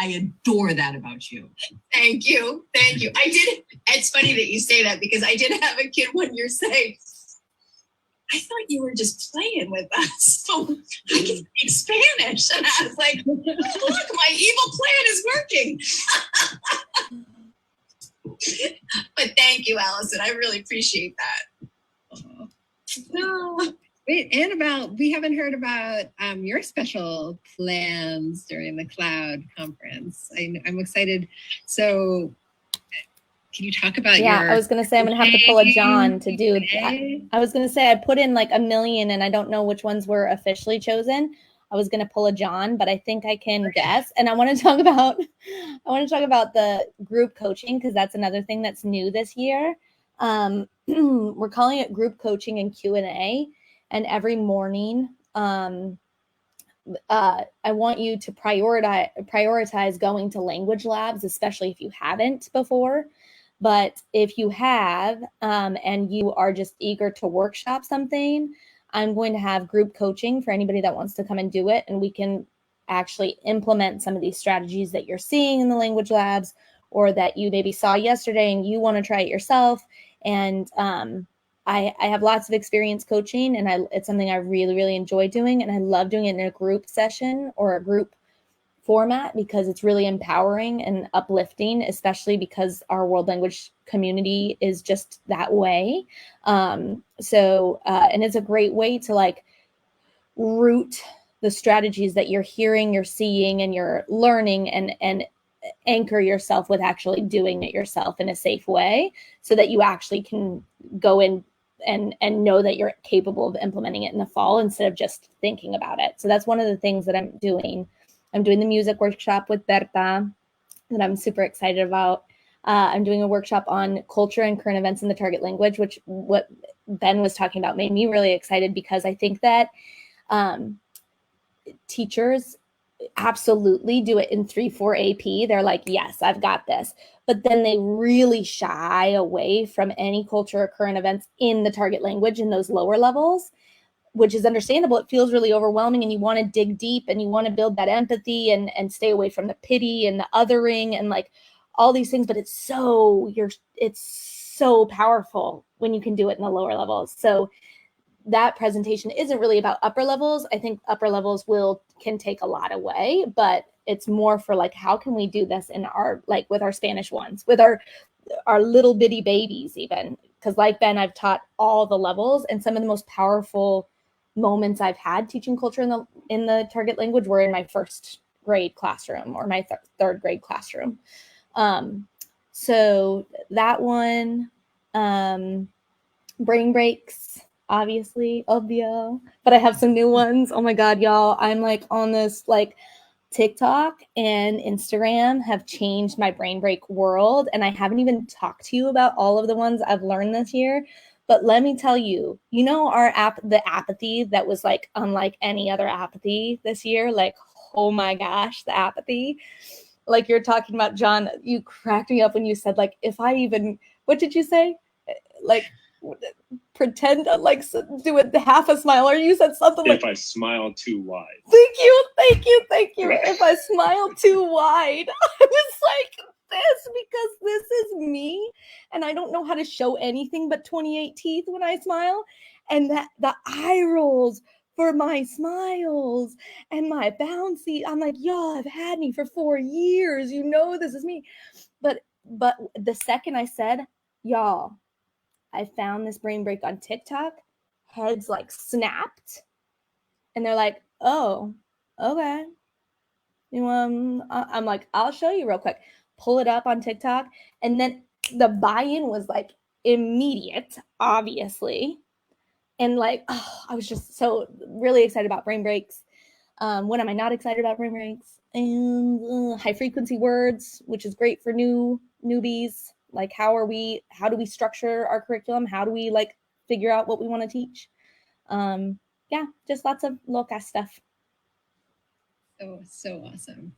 adore that about you. Thank you. It's funny that you say that because I did have a kid one year say, I thought you were just playing with us, so I can speak Spanish. And I was like, oh, look, my evil plan is working. But thank you, Allison. I really appreciate that. No. Wait, and we haven't heard about your special plans during the Cloud conference. I'm excited. So can you talk about I was going to say, I'm going to have to pull a John to do that. I was going to say, I put in like 1 million and I don't know which ones were officially chosen. I was going to pull a John, but I think I can guess. And I want to talk about the group coaching because that's another thing that's new this year. We're calling it group coaching and Q&A. And every morning, I want you to prioritize going to language labs, especially if you haven't before. But if you have, and you are just eager to workshop something, I'm going to have group coaching for anybody that wants to come and do it. And we can actually implement some of these strategies that you're seeing in the language labs or that you maybe saw yesterday and you want to try it yourself. And I have lots of experience coaching, and it's something I really, really enjoy doing. And I love doing it in a group session or a group format because it's really empowering and uplifting, especially because our world language community is just that way. And it's a great way to like root the strategies that you're hearing, you're seeing, and you're learning and anchor yourself with actually doing it yourself in a safe way so that you actually can go in and know that you're capable of implementing it in the fall instead of just thinking about it. So that's one of the things that I'm doing. I'm doing the music workshop with Berta that I'm super excited about. I'm doing a workshop on culture and current events in the target language, which what Ben was talking about made me really excited because I think that teachers absolutely do it in 3-4 AP. They're like, yes, I've got this. But then they really shy away from any culture or current events in the target language in those lower levels, which is understandable. It feels really overwhelming and you want to dig deep and you want to build that empathy and stay away from the pity and the othering and like all these things. But it's so powerful when you can do it in the lower levels. So that presentation isn't really about upper levels. I think upper levels can take a lot away, but it's more for like, how can we do this in our, like with our Spanish ones, with our little bitty babies even, because like Ben, I've taught all the levels, and some of the most powerful moments I've had teaching culture in the target language were in my first grade classroom or my third grade classroom. So that one, brain breaks, obviously, obvio, but I have some new ones. Oh my God, y'all. I'm like on this like TikTok and Instagram have changed my brain break world. And I haven't even talked to you about all of the ones I've learned this year. But let me tell you, the apathy that was like unlike any other apathy this year, like, oh my gosh, the apathy. Like you're talking about, John, you cracked me up when you said, like, if I even, what did you say? Like, pretend like do it half a smile, or you said something like, if I smile too wide. Thank you. If I smile too wide, I was like this because this is me, and I don't know how to show anything but 28 teeth when I smile, and that the eye rolls for my smiles and my bouncy. I'm like, y'all have had me for 4 years. This is me. But the second I said, y'all, I found this brain break on TikTok, heads like snapped. And they're like, oh, okay. I'm like, I'll show you real quick. Pull it up on TikTok. And then the buy-in was like immediate, obviously. And like, I was just so really excited about brain breaks. When am I not excited about brain breaks? And high frequency words, which is great for newbies. Like, how do we structure our curriculum? How do we like figure out what we want to teach? Yeah, just lots of low-cast stuff. So awesome.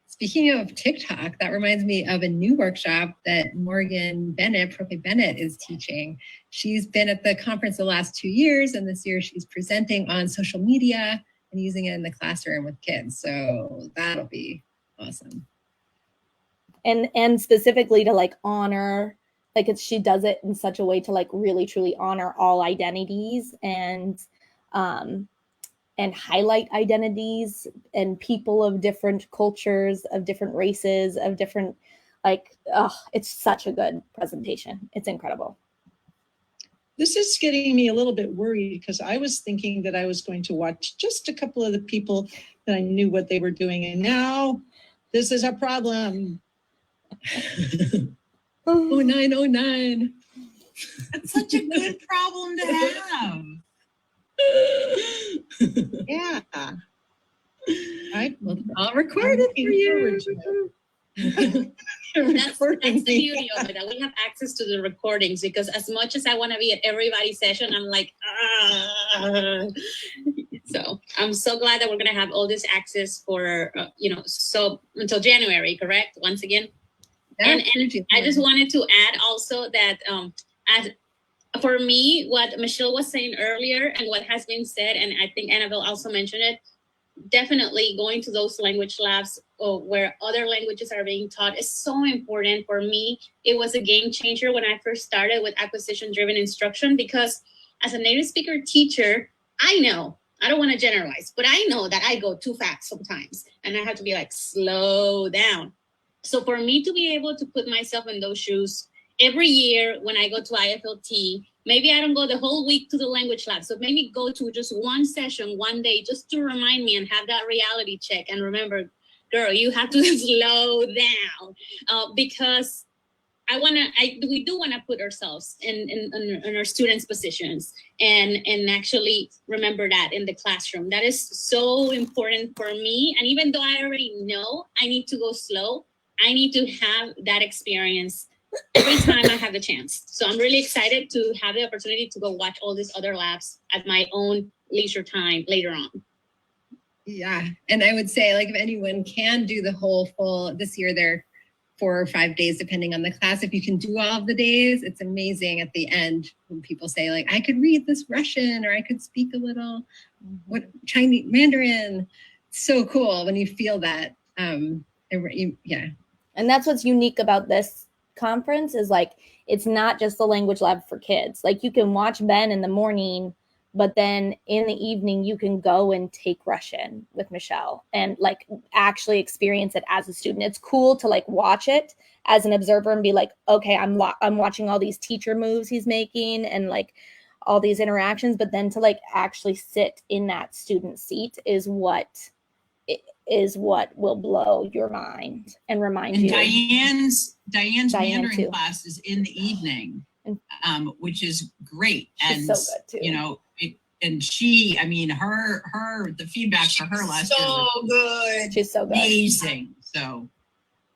Speaking of TikTok, that reminds me of a new workshop that Morgan Bennett, Prof. Bennett, is teaching. She's been at the conference the last 2 years, and this year she's presenting on social media and using it in the classroom with kids. So that'll be awesome. And specifically to like honor, like she does it in such a way to like really truly honor all identities and highlight identities and people of different cultures, of different races, of different, like, it's such a good presentation. It's incredible. This is getting me a little bit worried because I was thinking that I was going to watch just a couple of the people that I knew what they were doing. And now this is a problem. 0909. That's such a good problem to have. Yeah. I'll record it for you. That's the beauty of it, that we have access to the recordings, because as much as I want to be at everybody's session, I'm like, So I'm so glad that we're going to have all this access for, so until January, correct? Once again. And I just wanted to add also that for me, what Michelle was saying earlier and what has been said, and I think Annabelle also mentioned it, definitely going to those language labs where other languages are being taught is so important. For me, it was a game changer when I first started with acquisition-driven instruction, because as a native speaker teacher, I don't want to generalize, but I know that I go too fast sometimes, and I have to be like, slow down. So for me to be able to put myself in those shoes every year when I go to IFLT, maybe I don't go the whole week to the language lab. So maybe go to just one session, one day, just to remind me and have that reality check. And remember, girl, you have to slow down because we do want to put ourselves in our students' positions and actually remember that in the classroom. That is so important for me. And even though I already know I need to go slow, I need to have that experience every time I have the chance. So I'm really excited to have the opportunity to go watch all these other labs at my own leisure time later on. Yeah. And I would say, like, if anyone can do the whole full, this year they're 4 or 5 days, depending on the class. If you can do all of the days, it's amazing at the end when people say, like, I could read this Russian, or I could speak a little Chinese Mandarin. So cool when you feel that. Yeah. And that's what's unique about this conference is like, it's not just the language lab for kids. Like you can watch Ben in the morning, but then in the evening you can go and take Russian with Michelle and like actually experience it as a student. It's cool to like watch it as an observer and be like, okay, I'm watching all these teacher moves he's making and like all these interactions, but then to like actually sit in that student seat is what will blow your mind and remind And you. Diane's Diane Mandarin too. class is in the evening, which is great. She's And so good too. you know, and she, I mean, the feedback for her last year was So good. She's so good. amazing. So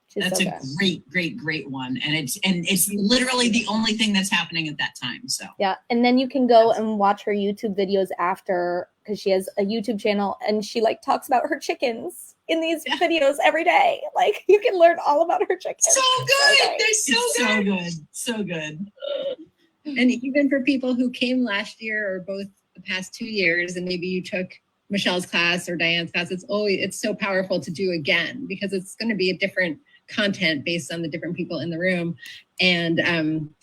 She's that's so a good. great one. And it's literally the only thing that's happening at that time. So Yeah. And then you can go and watch her YouTube videos after, because she has a YouTube channel and she like talks about her chickens in these videos every day. Like you can learn all about her chickens. So good. Okay. They're so it's good. so good. And even for people who came last year or both the past 2 years, and maybe you took Michelle's class or Diane's class, it's so powerful to do again because it's going to be a different content based on the different people in the room, and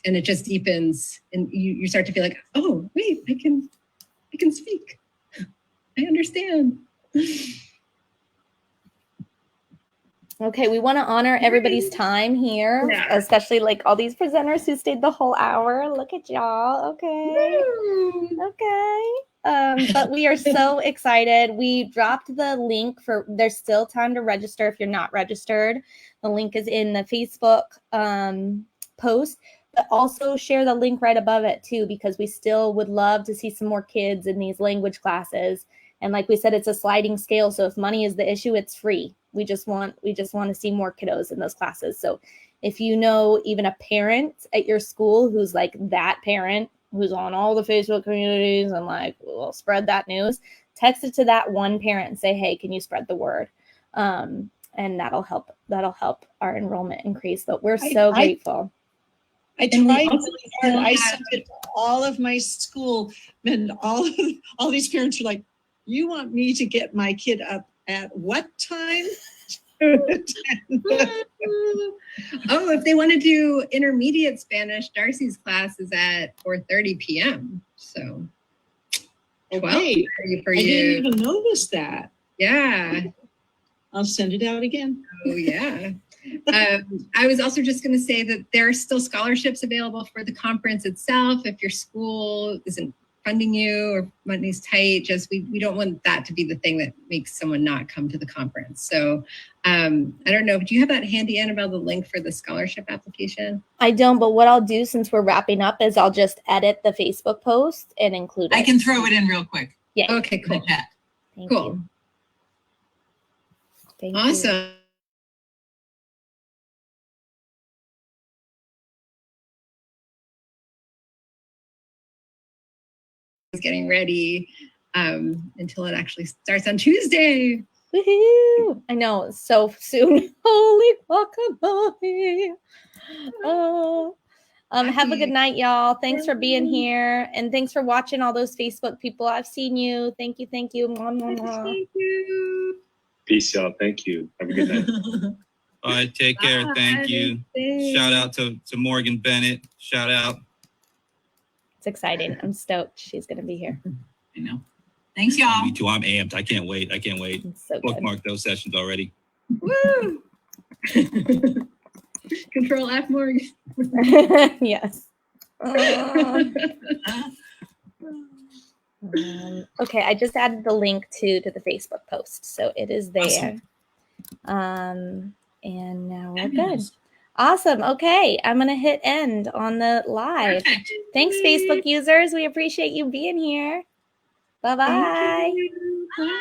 it just deepens, and you start to feel like, oh wait, I can speak, I understand. Okay, we want to honor everybody's time here, especially like all these presenters who stayed the whole hour. Look at y'all. Okay. Okay. But we are so excited. We dropped the link there's still time to register if you're not registered. The link is in the Facebook post, but also share the link right above it too, because we still would love to see some more kids in these language classes. And like we said, it's a sliding scale. So if money is the issue, it's free. We just want to see more kiddos in those classes. So if you know even a parent at your school who's like that parent who's on all the Facebook communities and like, well, spread that news, text it to that one parent and say, hey, can you spread the word? And that'll help our enrollment increase. But we're so grateful. I tried really hard. I sent it to all of my school, and all these parents are like, you want me to get my kid up at what time? Oh, if they want to do intermediate Spanish, Darcy's class is at 4:30 p.m. So 12:30 for I you. didn't even notice that. Yeah. I'll send it out again. Oh, yeah. I was also just going to say that there are still scholarships available for the conference itself. If your school isn't funding you or money's tight, just we don't want that to be the thing that makes someone not come to the conference. So I don't know, do you have that handy, Annabelle, the link for the scholarship application? I don't, but what I'll do since we're wrapping up is I'll just edit the Facebook post and include it. I can throw it in real quick. Yeah. Okay, cool. Thank Cool. you. Thank Awesome. you. Getting ready until it actually starts on Tuesday. Woohoo! I know, so soon. Holy guacamole. Oh. Have a good night, y'all. Thanks for being here. And thanks for watching all those Facebook people. I've seen you. Thank you. Thank you. Mwah, mwah, mwah. Thank you. Peace, y'all. Thank you. Have a good night. All right, take care. Bye. Thank you. Thanks. Shout out to Morgan Bennett. Shout out. It's exciting. I'm stoked. She's going to be here. I know. Thanks, y'all. Me too. I'm amped. I can't wait. It's so good. Bookmark those sessions already. Woo! Control F, Morgan. Yes. Okay, I just added the link to the Facebook post, so it is there. Awesome. And now we're good. Awesome. Okay, I'm gonna hit end on the live. Perfect. Thanks, Facebook users. We appreciate you being here. Bye-bye. Bye.